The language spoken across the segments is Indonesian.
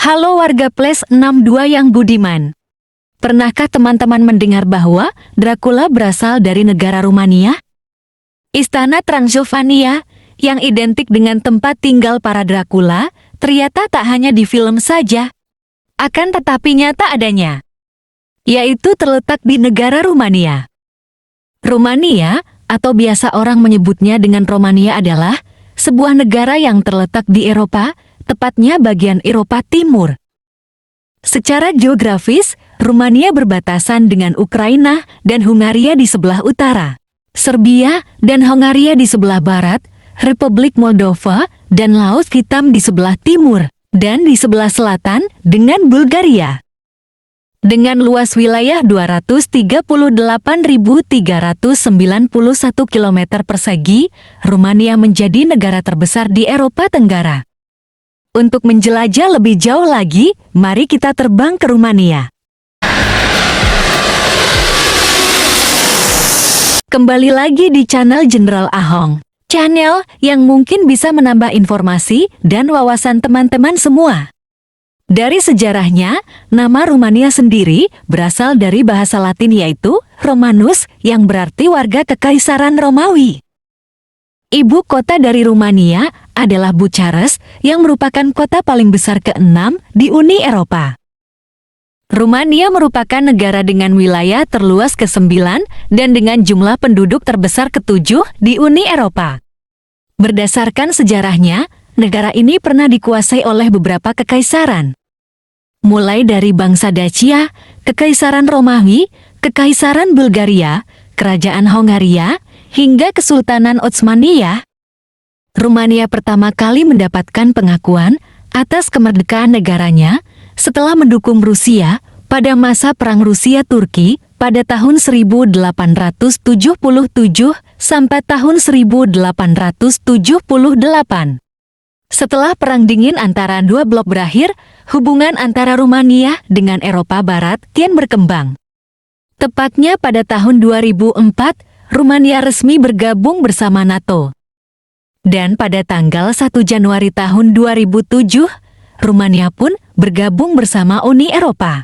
Halo warga Plus 62 yang budiman. Pernahkah teman-teman mendengar bahwa Dracula berasal dari negara Rumania? Istana Transylvania, yang identik dengan tempat tinggal para Dracula, ternyata tak hanya di film saja. Akan tetapi nyata adanya, yaitu terletak di negara Rumania. Rumania, atau biasa orang menyebutnya dengan Romania adalah sebuah negara yang terletak di Eropa, tepatnya bagian Eropa Timur. Secara geografis, Rumania berbatasan dengan Ukraina dan Hungaria di sebelah utara, Serbia dan Hongaria di sebelah barat, Republik Moldova dan Laut Hitam di sebelah timur, dan di sebelah selatan dengan Bulgaria. Dengan luas wilayah 238.391 km persegi, Rumania menjadi negara terbesar di Eropa Tenggara. Untuk menjelajah lebih jauh lagi, mari kita terbang ke Rumania. Kembali lagi di channel Jenderal Ahong, channel yang mungkin bisa menambah informasi dan wawasan teman-teman semua. Dari sejarahnya, nama Rumania sendiri berasal dari bahasa Latin yaitu Romanus, yang berarti warga Kekaisaran Romawi. Ibu kota dari Rumania adalah Bucharest, yang merupakan kota paling besar ke-6 di Uni Eropa. Rumania merupakan negara dengan wilayah terluas ke-9 dan dengan jumlah penduduk terbesar ke-7 di Uni Eropa. Berdasarkan sejarahnya, negara ini pernah dikuasai oleh beberapa kekaisaran. Mulai dari bangsa Dacia, Kekaisaran Romawi, Kekaisaran Bulgaria, Kerajaan Hongaria, hingga Kesultanan Utsmaniyah. Rumania pertama kali mendapatkan pengakuan atas kemerdekaan negaranya setelah mendukung Rusia pada masa Perang Rusia-Turki pada tahun 1877 sampai tahun 1878. Setelah Perang Dingin antara dua blok berakhir, hubungan antara Rumania dengan Eropa Barat kian berkembang. Tepatnya pada tahun 2004, Rumania resmi bergabung bersama NATO. Dan pada tanggal 1 Januari tahun 2007, Rumania pun bergabung bersama Uni Eropa.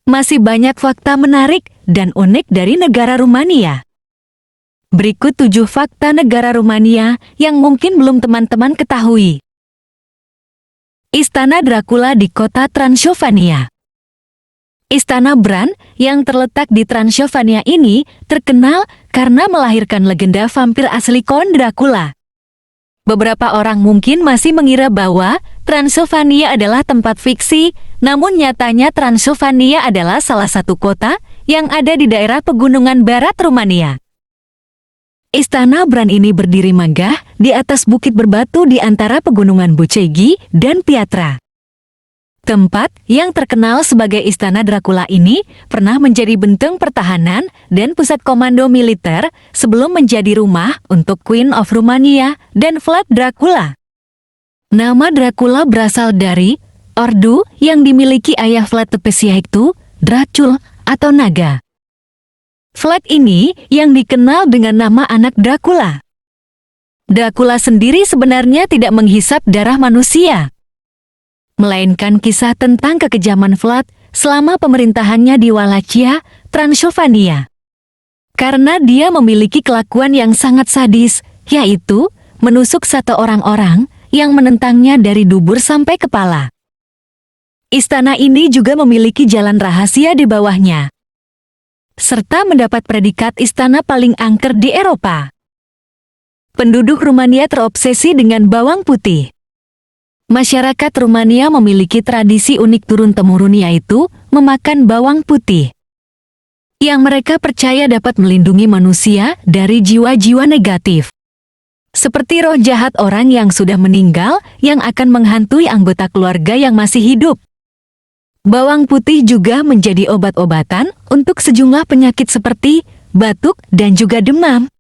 Masih banyak fakta menarik dan unik dari negara Rumania. Berikut 7 fakta negara Rumania yang mungkin belum teman-teman ketahui. Istana Dracula di kota Transylvania. Istana Bran yang terletak di Transylvania ini terkenal karena melahirkan legenda vampir asli Count Dracula. Beberapa orang mungkin masih mengira bahwa Transylvania adalah tempat fiksi, namun nyatanya Transylvania adalah salah satu kota yang ada di daerah pegunungan barat Rumania. Istana Bran ini berdiri megah di atas bukit berbatu di antara pegunungan Bucegi dan Piatra. Tempat yang terkenal sebagai Istana Dracula ini pernah menjadi benteng pertahanan dan pusat komando militer sebelum menjadi rumah untuk Queen of Romania dan Vlad Dracula. Nama Dracula berasal dari ordu yang dimiliki ayah Vlad Tepes yaitu Dracul atau naga. Vlad ini yang dikenal dengan nama anak Dracula. Dracula sendiri sebenarnya tidak menghisap darah manusia, melainkan kisah tentang kekejaman Vlad selama pemerintahannya di Wallachia, Transylvania. Karena dia memiliki kelakuan yang sangat sadis, yaitu menusuk satu orang-orang yang menentangnya dari dubur sampai kepala. Istana ini juga memiliki jalan rahasia di bawahnya, serta mendapat predikat istana paling angker di Eropa. Penduduk Rumania terobsesi dengan bawang putih. Masyarakat Rumania memiliki tradisi unik turun-temurun yaitu memakan bawang putih, yang mereka percaya dapat melindungi manusia dari jiwa-jiwa negatif, seperti roh jahat orang yang sudah meninggal yang akan menghantui anggota keluarga yang masih hidup. Bawang putih juga menjadi obat-obatan untuk sejumlah penyakit seperti batuk dan juga demam.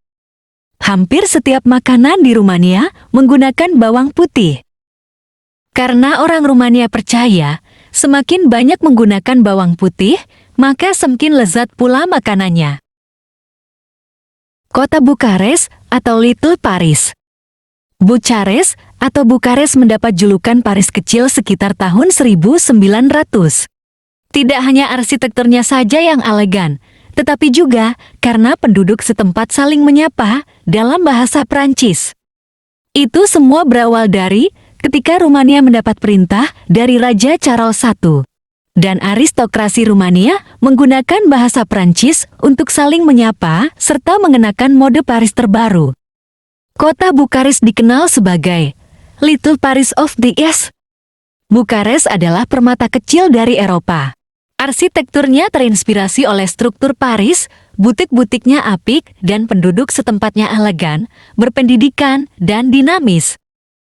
Hampir setiap makanan di Rumania menggunakan bawang putih. Karena orang Rumania percaya, semakin banyak menggunakan bawang putih, maka semakin lezat pula makanannya. Kota Bukares atau Little Paris. Bucharest atau Bukares mendapat julukan Paris kecil sekitar tahun 1900. Tidak hanya arsitekturnya saja yang elegan, tetapi juga karena penduduk setempat saling menyapa dalam bahasa Prancis. Itu semua berawal dari ketika Rumania mendapat perintah dari Raja Charles I. Dan aristokrasi Rumania menggunakan bahasa Prancis untuk saling menyapa serta mengenakan mode Paris terbaru. Kota Bukares dikenal sebagai Little Paris of the East. Bukares adalah permata kecil dari Eropa. Arsitekturnya terinspirasi oleh struktur Paris, butik-butiknya apik dan penduduk setempatnya elegan, berpendidikan, dan dinamis.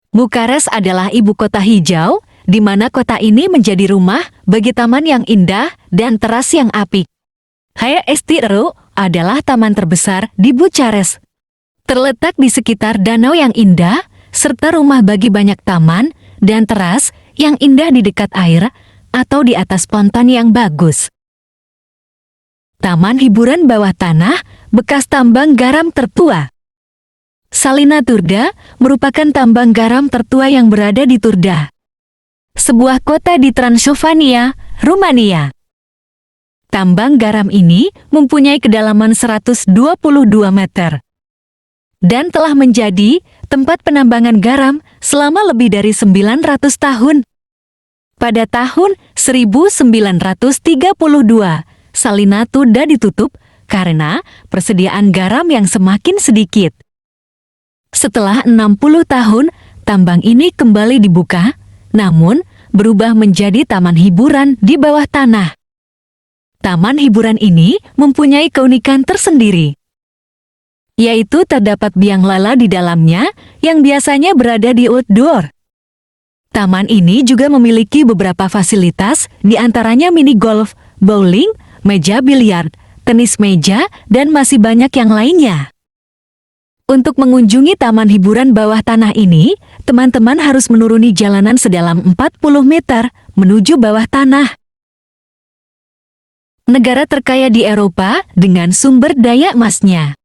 Bukares adalah ibu kota hijau, di mana kota ini menjadi rumah bagi taman yang indah dan teras yang apik. Haia Estiero adalah taman terbesar di Bukares. Terletak di sekitar danau yang indah, serta rumah bagi banyak taman dan teras yang indah di dekat air atau di atas ponton yang bagus. Taman hiburan bawah tanah bekas tambang garam tertua. Salina Turda merupakan tambang garam tertua yang berada di Turda, sebuah kota di Transylvania, Rumania. Tambang garam ini mempunyai kedalaman 122 meter dan telah menjadi tempat penambangan garam selama lebih dari 900 tahun. Pada tahun 1932, Salina Turda ditutup karena persediaan garam yang semakin sedikit. Setelah 60 tahun, tambang ini kembali dibuka, namun berubah menjadi taman hiburan di bawah tanah. Taman hiburan ini mempunyai keunikan tersendiri, yaitu terdapat biang lala di dalamnya yang biasanya berada di outdoor. Taman ini juga memiliki beberapa fasilitas, di antaranya mini golf, bowling, meja biliar, tenis meja, dan masih banyak yang lainnya. Untuk mengunjungi taman hiburan bawah tanah ini, teman-teman harus menuruni jalanan sedalam 40 meter menuju bawah tanah. Negara terkaya di Eropa dengan sumber daya emasnya.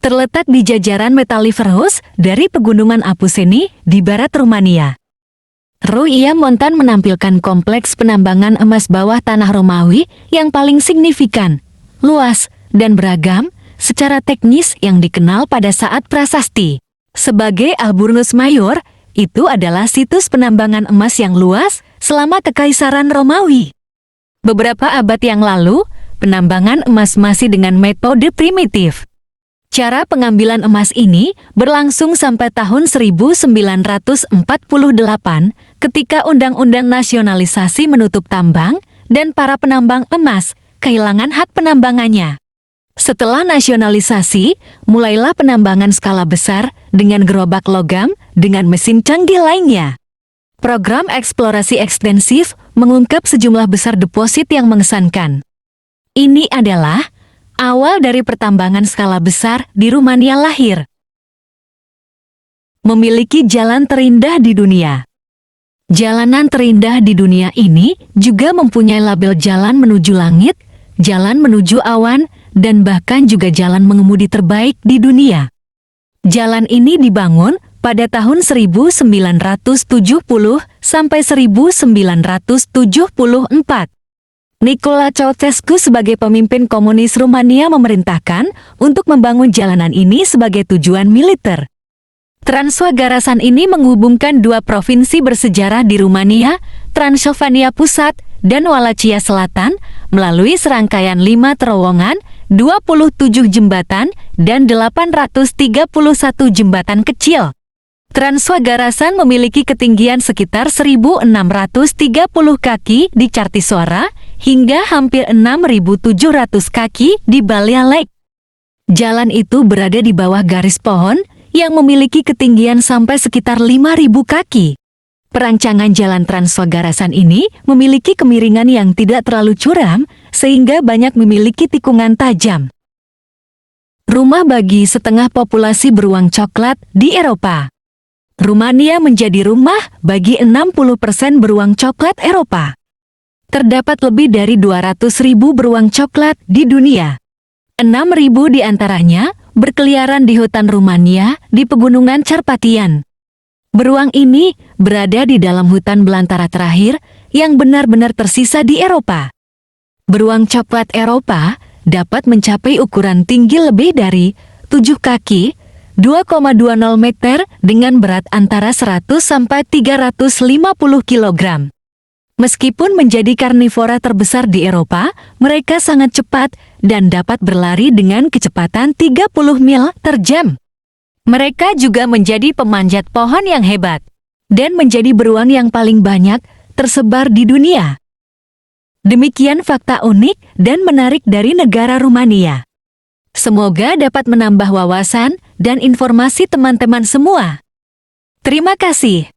Terletak di jajaran metalliferous dari pegunungan Apuseni di barat Rumania. Ruia Montan menampilkan kompleks penambangan emas bawah tanah Romawi yang paling signifikan, luas, dan beragam secara teknis yang dikenal pada saat prasasti. Sebagai Alburnus Mayor, itu adalah situs penambangan emas yang luas selama Kekaisaran Romawi. Beberapa abad yang lalu, penambangan emas masih dengan metode primitif. Cara pengambilan emas ini berlangsung sampai tahun 1948 ketika Undang-Undang Nasionalisasi menutup tambang dan para penambang emas kehilangan hak penambangannya. Setelah nasionalisasi, mulailah penambangan skala besar dengan gerobak logam dengan mesin canggih lainnya. Program eksplorasi ekstensif mengungkap sejumlah besar deposit yang mengesankan. Ini adalah awal dari pertambangan skala besar di Rumania lahir. Memiliki jalan terindah di dunia. Jalanan terindah di dunia ini juga mempunyai label jalan menuju langit, jalan menuju awan, dan bahkan juga jalan mengemudi terbaik di dunia. Jalan ini dibangun pada tahun 1970 sampai 1974. Nicolae Ceausescu sebagai pemimpin komunis Rumania memerintahkan untuk membangun jalanan ini sebagai tujuan militer. Transwagarasan ini menghubungkan dua provinsi bersejarah di Rumania, Transylvania Pusat dan Wallachia Selatan, melalui serangkaian 5 terowongan, 27 jembatan, dan 831 jembatan kecil. Transwagarasan memiliki ketinggian sekitar 1.630 kaki di Chartisora hingga hampir 6.700 kaki di Balea Lake. Jalan itu berada di bawah garis pohon yang memiliki ketinggian sampai sekitar 5.000 kaki. Perancangan jalan Transwagarasan ini memiliki kemiringan yang tidak terlalu curam sehingga banyak memiliki tikungan tajam. Rumah bagi setengah populasi beruang coklat di Eropa. Rumania menjadi rumah bagi 60% beruang coklat Eropa. Terdapat lebih dari 200.000 beruang coklat di dunia. 6.000 di antaranya berkeliaran di hutan Rumania di Pegunungan Carpathian. Beruang ini berada di dalam hutan belantara terakhir yang benar-benar tersisa di Eropa. Beruang coklat Eropa dapat mencapai ukuran tinggi lebih dari 7 kaki, 2,20 meter dengan berat antara 100 sampai 350 kg. Meskipun menjadi karnivora terbesar di Eropa, mereka sangat cepat dan dapat berlari dengan kecepatan 30 mil per jam. Mereka juga menjadi pemanjat pohon yang hebat dan menjadi beruang yang paling banyak tersebar di dunia. Demikian fakta unik dan menarik dari negara Rumania. Semoga dapat menambah wawasan dan informasi teman-teman semua. Terima kasih.